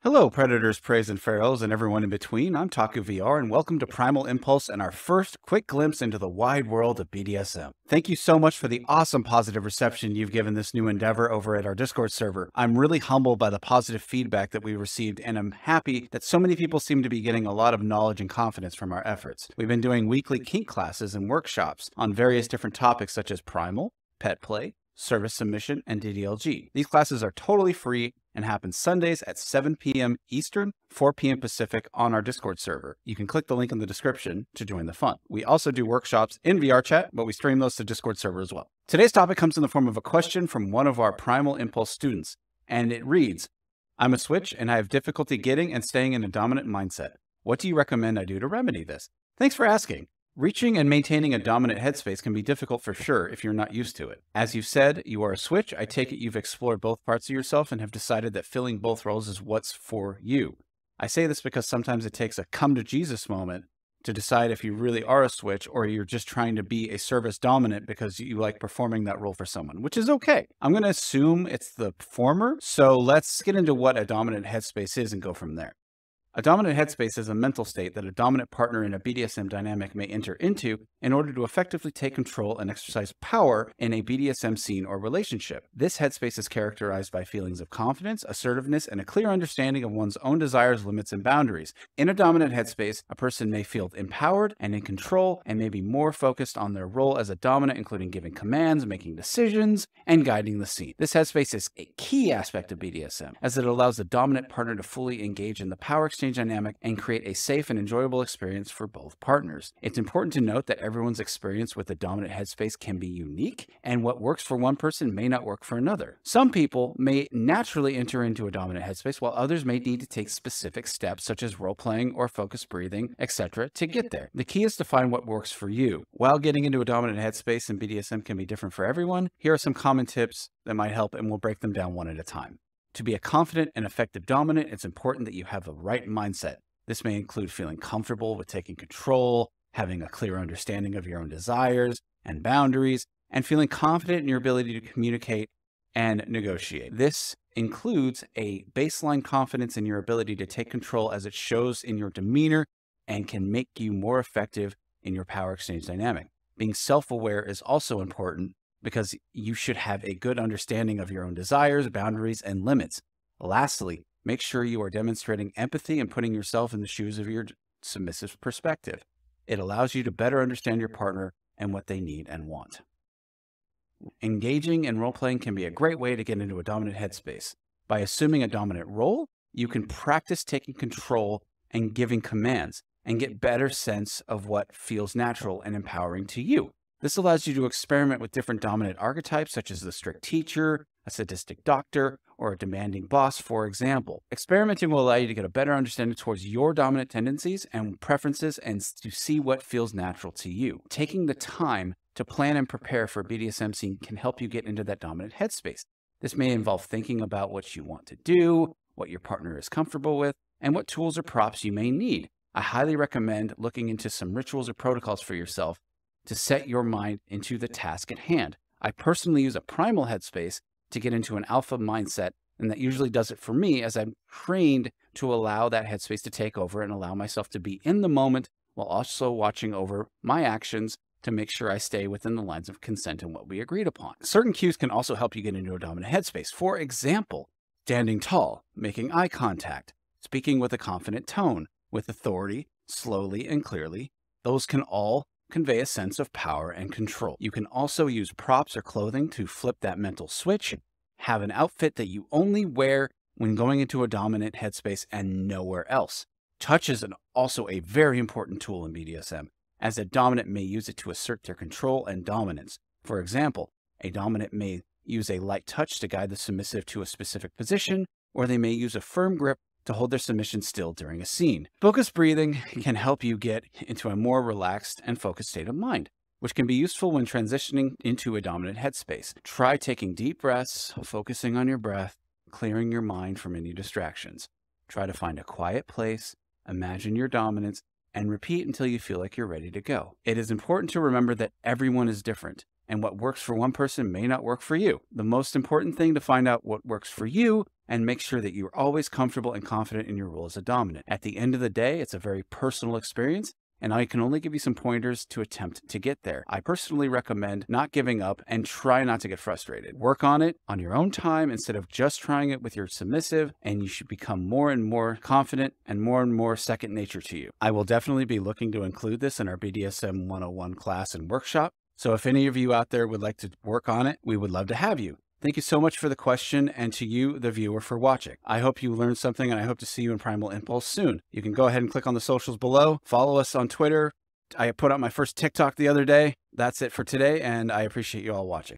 Hello, predators, preys, and pharaohs, and everyone in between. I'm Taku VR, and welcome to Primal Impulse and our first quick glimpse into the wide world of BDSM. Thank you so much for the awesome positive reception you've given this new endeavor over at our Discord server. I'm really humbled by the positive feedback that we received, and I'm happy that so many people seem to be getting a lot of knowledge and confidence from our efforts. We've been doing weekly kink classes and workshops on various different topics such as primal, pet play, service submission, and DDLG. These classes are totally free and happen Sundays at 7 p.m. Eastern, 4 p.m. Pacific on our Discord server. You can click the link in the description to join the fun. We also do workshops in VR chat, but we stream those to Discord server as well. Today's topic comes in the form of a question from one of our Primal Impulse students, and it reads, I'm a switch and I have difficulty getting and staying in a dominant mindset. What do you recommend I do to remedy this? Thanks for asking. Reaching and maintaining a dominant headspace can be difficult for sure if you're not used to it. As you said, you are a switch. I take it you've explored both parts of yourself and have decided that filling both roles is what's for you. I say this because sometimes it takes a come to Jesus moment to decide if you really are a switch or you're just trying to be a service dominant because you like performing that role for someone, which is okay. I'm going to assume it's the former. So let's get into what a dominant headspace is and go from there. A dominant headspace is a mental state that a dominant partner in a BDSM dynamic may enter into in order to effectively take control and exercise power in a BDSM scene or relationship. This headspace is characterized by feelings of confidence, assertiveness, and a clear understanding of one's own desires, limits, and boundaries. In a dominant headspace, a person may feel empowered and in control and may be more focused on their role as a dominant, including giving commands, making decisions, and guiding the scene. This headspace is a key aspect of BDSM as it allows the dominant partner to fully engage in the power exchange dynamic and create a safe and enjoyable experience for both partners. It's important to note that everyone's experience with the dominant headspace can be unique, and what works for one person may not work for another. Some people may naturally enter into a dominant headspace, while others may need to take specific steps such as role-playing or focused breathing, etc. to get there. The key is to find what works for you. While getting into a dominant headspace in BDSM can be different for everyone, here are some common tips that might help, and we'll break them down one at a time. To be a confident and effective dominant, it's important that you have the right mindset. This may include feeling comfortable with taking control, having a clear understanding of your own desires and boundaries, and feeling confident in your ability to communicate and negotiate. This includes a baseline confidence in your ability to take control as it shows in your demeanor and can make you more effective in your power exchange dynamic. Being self-aware is also important because you should have a good understanding of your own desires, boundaries, and limits. Lastly, make sure you are demonstrating empathy and putting yourself in the shoes of your submissive perspective. It allows you to better understand your partner and what they need and want. Engaging in role-playing can be a great way to get into a dominant headspace. By assuming a dominant role, you can practice taking control and giving commands and get better sense of what feels natural and empowering to you. This allows you to experiment with different dominant archetypes, such as the strict teacher, a sadistic doctor, or a demanding boss, for example. Experimenting will allow you to get a better understanding towards your dominant tendencies and preferences and to see what feels natural to you. Taking the time to plan and prepare for a BDSM scene can help you get into that dominant headspace. This may involve thinking about what you want to do, what your partner is comfortable with, and what tools or props you may need. I highly recommend looking into some rituals or protocols for yourself to set your mind into the task at hand. I personally use a primal headspace to get into an alpha mindset, and that usually does it for me as I'm trained to allow that headspace to take over and allow myself to be in the moment while also watching over my actions to make sure I stay within the lines of consent and what we agreed upon. Certain cues can also help you get into a dominant headspace. For example, standing tall, making eye contact, speaking with a confident tone, with authority, slowly and clearly. Those can all convey a sense of power and control. You can also use props or clothing to flip that mental switch. Have an outfit that you only wear when going into a dominant headspace and nowhere else. Touch is also a very important tool in BDSM, as a dominant may use it to assert their control and dominance. For example, a dominant may use a light touch to guide the submissive to a specific position, or they may use a firm grip to hold their submission still during a scene. Focused breathing can help you get into a more relaxed and focused state of mind, which can be useful when transitioning into a dominant headspace. Try taking deep breaths, focusing on your breath, clearing your mind from any distractions. Try to find a quiet place, imagine your dominance, and repeat until you feel like you're ready to go. It is important to remember that everyone is different, and what works for one person may not work for you. The most important thing to find out what works for you and make sure that you're always comfortable and confident in your role as a dominant. At the end of the day, it's a very personal experience, and I can only give you some pointers to attempt to get there. I personally recommend not giving up and try not to get frustrated. Work on it on your own time instead of just trying it with your submissive, and you should become more and more confident and more second nature to you. I will definitely be looking to include this in our BDSM 101 class and workshop. So if any of you out there would like to work on it, we would love to have you. Thank you so much for the question, and to you, the viewer, for watching. I hope you learned something, and I hope to see you in Primal Impulse soon. You can go ahead and click on the socials below. Follow us on Twitter. I put out my first TikTok the other day. That's it for today, and I appreciate you all watching.